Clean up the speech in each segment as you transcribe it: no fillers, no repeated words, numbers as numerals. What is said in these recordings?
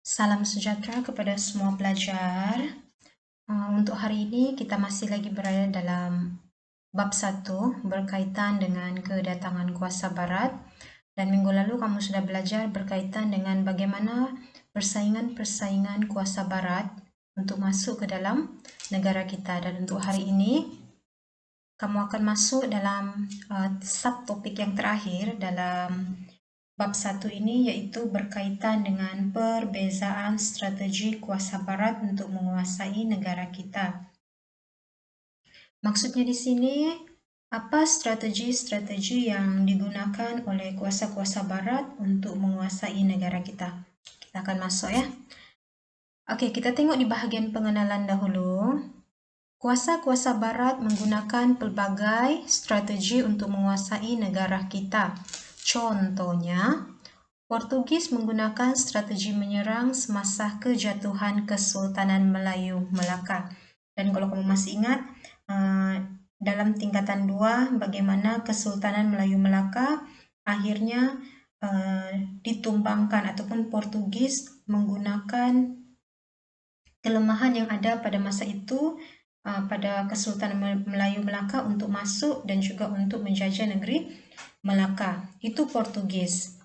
Salam sejahtera kepada semua pelajar. Untuk hari ini kita masih lagi berada dalam bab 1 berkaitan dengan kedatangan kuasa barat. Dan minggu lalu kamu sudah belajar berkaitan dengan bagaimana persaingan-persaingan kuasa barat untuk masuk ke dalam negara kita. Dan untuk hari ini kamu akan masuk dalam subtopik yang terakhir dalam bab 1 ini, yaitu berkaitan dengan perbezaan strategi kuasa barat untuk menguasai negara kita. Maksudnya di sini, apa strategi-strategi yang digunakan oleh kuasa-kuasa barat untuk menguasai negara kita? Kita akan masuk ya. Oke, kita tengok di bahagian pengenalan dahulu. Kuasa-kuasa barat menggunakan pelbagai strategi untuk menguasai negara kita. Contohnya, Portugis menggunakan strategi menyerang semasa kejatuhan Kesultanan Melayu Melaka. Dan kalau kamu masih ingat, dalam tingkatan 2, bagaimana Kesultanan Melayu Melaka akhirnya ditumbangkan ataupun Portugis menggunakan kelemahan yang ada pada masa itu pada Kesultanan Melayu Melaka untuk masuk dan juga untuk menjajah negeri Melaka. Itu Portugis.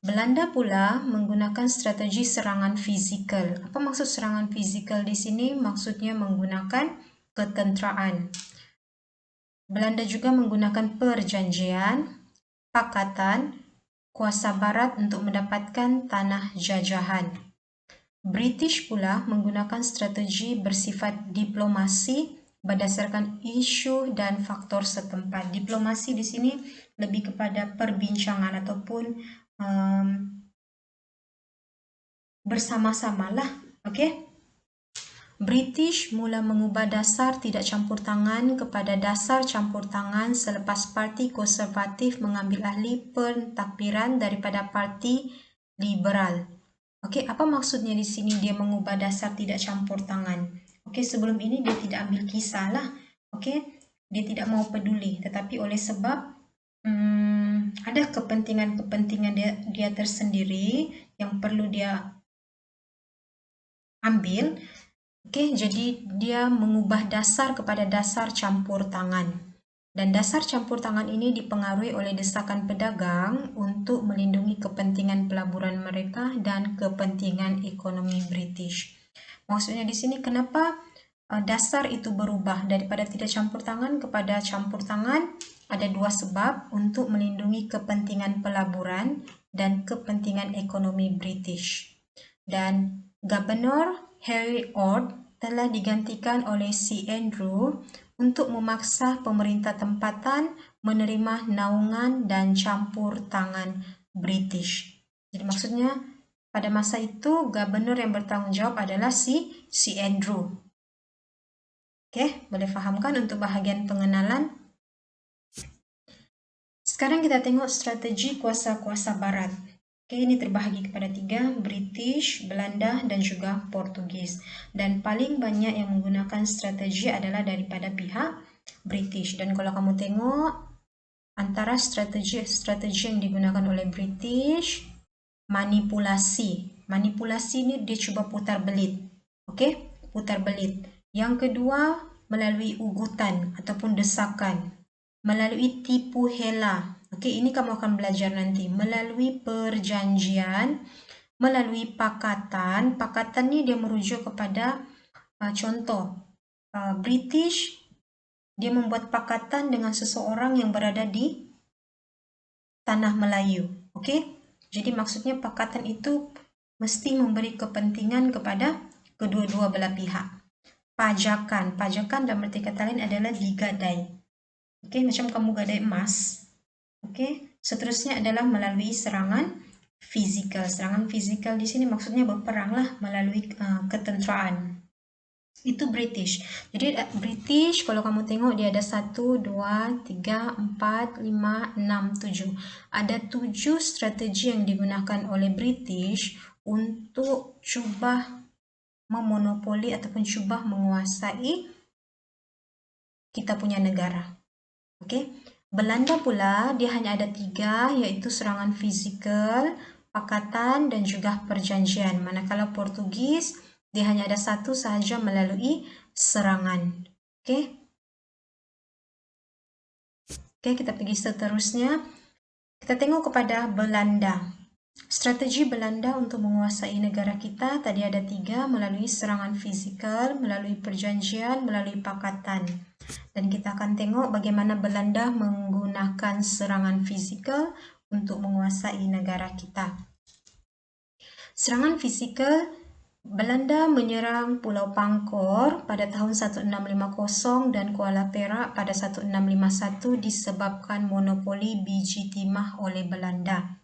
Belanda pula menggunakan strategi serangan fizikal. Apa maksud serangan fizikal di sini? Maksudnya menggunakan ketenteraan. Belanda juga menggunakan perjanjian, pakatan, kuasa barat untuk mendapatkan tanah jajahan. British pula menggunakan strategi bersifat diplomasi berdasarkan isu dan faktor setempat. Diplomasi di sini lebih kepada perbincangan ataupun bersama-samalah, okey? British mula mengubah dasar tidak campur tangan kepada dasar campur tangan selepas Parti Konservatif mengambil alih pentadbiran daripada Parti Liberal. Okey, apa maksudnya di sini dia mengubah dasar tidak campur tangan? Okey, sebelum ini dia tidak ambil kisah lah. Okey, dia tidak mau peduli, tetapi oleh sebab ada kepentingan-kepentingan dia tersendiri yang perlu dia ambil. Okey, jadi dia mengubah dasar kepada dasar campur tangan. Dan dasar campur tangan ini dipengaruhi oleh desakan pedagang untuk melindungi kepentingan pelaburan mereka dan kepentingan ekonomi British. Maksudnya di sini kenapa dasar itu berubah daripada tidak campur tangan kepada campur tangan? Ada dua sebab: untuk melindungi kepentingan pelaburan dan kepentingan ekonomi British. Dan Gubernur Harry Ord telah digantikan oleh C. Andrew untuk memaksa pemerintah tempatan menerima naungan dan campur tangan British. Jadi maksudnya pada masa itu gubernur yang bertanggung jawab adalah C. Andrew. Oke, boleh fahamkan untuk bahagian pengenalan? Sekarang kita tengok strategi kuasa-kuasa barat. Oke, ini terbahagi kepada 3, British, Belanda, dan juga Portugis. Dan paling banyak yang menggunakan strategi adalah daripada pihak British. Dan kalau kamu tengok, antara strategi yang digunakan oleh British, manipulasi. Manipulasi ini dia cuba putar belit. Oke, putar belit. Yang kedua, melalui ugutan ataupun desakan. Melalui tipu hela. Okey, ini kamu akan belajar nanti. Melalui perjanjian, melalui pakatan. Pakatan ni dia merujuk kepada contoh. British, dia membuat pakatan dengan seseorang yang berada di tanah Melayu. Okey, jadi maksudnya pakatan itu mesti memberi kepentingan kepada kedua-dua belah pihak. Pajakan. Pajakan dalam arti kata lain adalah digadai. Okey, macam kamu gadai emas. Okey, seterusnya adalah melalui serangan fizikal. Serangan fizikal di sini maksudnya berperanglah melalui ketenteraan. Itu British. Jadi British kalau kamu tengok dia ada 1, 2, 3, 4, 5, 6, 7. Ada 7 strategi yang digunakan oleh British untuk cuba memonopoli ataupun cuba menguasai kita punya negara. Okey. Belanda pula dia hanya ada 3, iaitu serangan fizikal, pakatan, dan juga perjanjian. Manakala Portugis, dia hanya ada satu sahaja melalui serangan. Oke, kita pergi seterusnya. Kita tengok kepada Belanda. Strategi Belanda untuk menguasai negara kita tadi ada 3, melalui serangan fisikal, melalui perjanjian, melalui pakatan. Dan kita akan tengok bagaimana Belanda menggunakan serangan fisikal untuk menguasai negara kita. Serangan fisikal, Belanda menyerang Pulau Pangkor pada tahun 1650 dan Kuala Perak pada 1651 disebabkan monopoli biji timah oleh Belanda.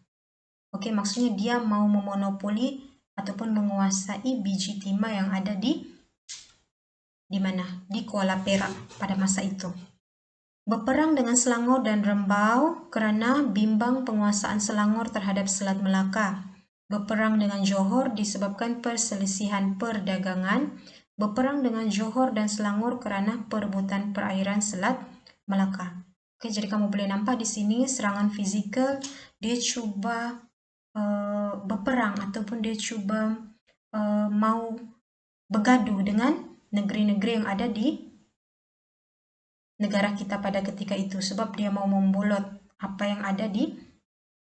Oke, maksudnya dia mau memonopoli ataupun menguasai biji timah yang ada di mana? Di Kuala Perak pada masa itu. Berperang dengan Selangor dan Rembau kerana bimbang penguasaan Selangor terhadap Selat Melaka. Berperang dengan Johor disebabkan perselisihan perdagangan. Berperang dengan Johor dan Selangor kerana perebutan perairan Selat Melaka. Oke, jadi kamu boleh nampak di sini serangan fizikal, dia cuba berperang ataupun dia cuba mau bergaduh dengan negeri-negeri yang ada di negara kita pada ketika itu, sebab dia mau membolot apa yang ada di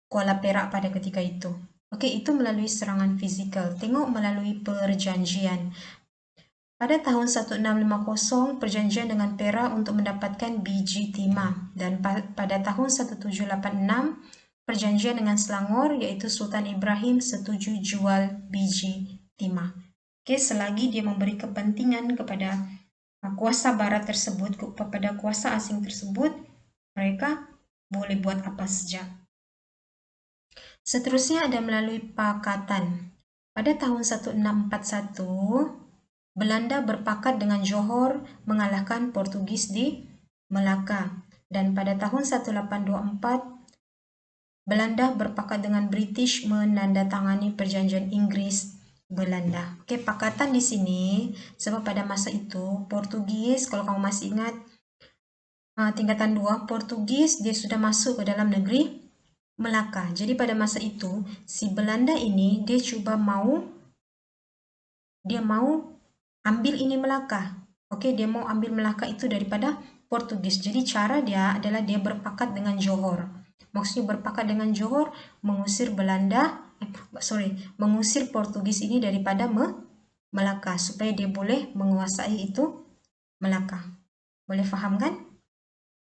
Kuala Perak pada ketika itu. Oke, itu melalui serangan fisikal. Tengok melalui perjanjian. Pada tahun 1650, perjanjian dengan Perak untuk mendapatkan biji timah. Dan pada tahun 1786, perjanjian dengan Selangor, yaitu Sultan Ibrahim setuju jual biji timah. Oke, selagi dia memberi kepentingan kepada kuasa barat tersebut, kepada kuasa asing tersebut, mereka boleh buat apa saja. Seterusnya ada melalui pakatan. Pada tahun 1641, Belanda berpakat dengan Johor mengalahkan Portugis di Melaka. Dan pada tahun 1824, Belanda berpakat dengan British menandatangani perjanjian Inggris-Belanda. Oke, pakatan di sini sebab pada masa itu Portugis, kalau kamu masih ingat tingkatan 2, Portugis dia sudah masuk ke dalam negeri Melaka. Jadi pada masa itu si Belanda ini dia mau ambil ini Melaka. Oke, dia mau ambil Melaka itu daripada Portugis. Jadi cara dia adalah dia berpakat dengan Johor. Maksudnya berpakat dengan Johor mengusir mengusir Portugis ini daripada Melaka supaya dia boleh menguasai itu Melaka. Boleh faham kan?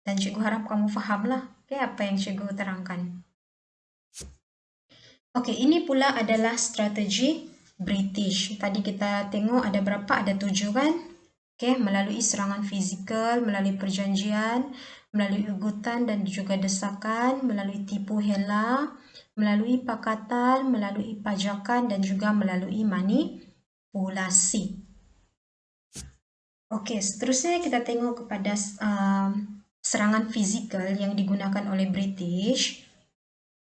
Dan cikgu harap kamu fahamlah apa yang cikgu terangkan. Oke, ini pula adalah strategi British. Tadi kita tengok ada berapa? Ada 7 kan? Oke, melalui serangan fisikal, melalui perjanjian, melalui ugutan dan juga desakan, melalui tipu hela, melalui pakatan, melalui pajakan, dan juga melalui manipulasi. Oke, seterusnya kita tengok kepada serangan fisikal yang digunakan oleh British.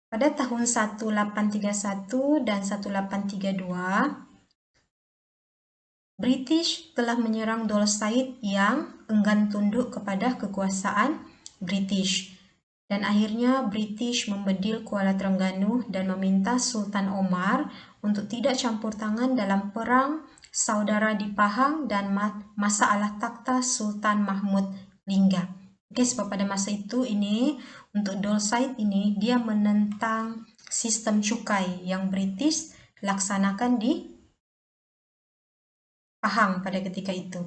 Pada tahun 1831 dan 1832, British telah menyerang Dol Said yang enggan tunduk kepada kekuasaan British. Dan akhirnya British membedil Kuala Terengganu dan meminta Sultan Omar untuk tidak campur tangan dalam perang saudara di Pahang dan masalah takhta Sultan Mahmud Lingga. Oke, sebab pada masa itu ini untuk Dol Said ini dia menentang sistem cukai yang British laksanakan di Pahang pada ketika itu.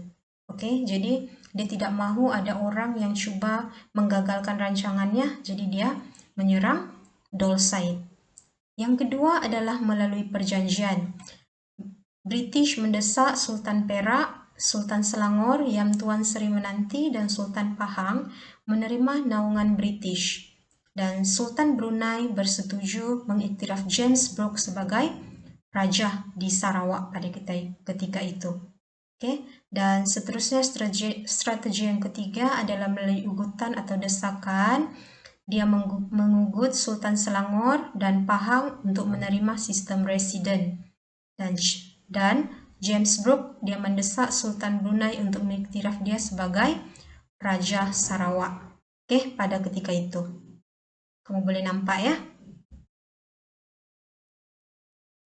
Oke, jadi dia tidak mahu ada orang yang cuba menggagalkan rancangannya, jadi dia menyerang Dol Said. Yang kedua adalah melalui perjanjian. British mendesak Sultan Perak, Sultan Selangor, Yang Tuan Seri Menanti, dan Sultan Pahang menerima naungan British. Dan Sultan Brunei bersetuju mengiktiraf James Brooke sebagai Raja di Sarawak pada ketika itu. Oke, dan seterusnya strategi yang ketiga adalah melalui ugutan atau desakan. Dia mengugut Sultan Selangor dan Pahang untuk menerima sistem residen. Dan James Brooke dia mendesak Sultan Brunei untuk mengiktiraf dia sebagai Raja Sarawak. Oke, pada ketika itu. Kamu boleh nampak ya.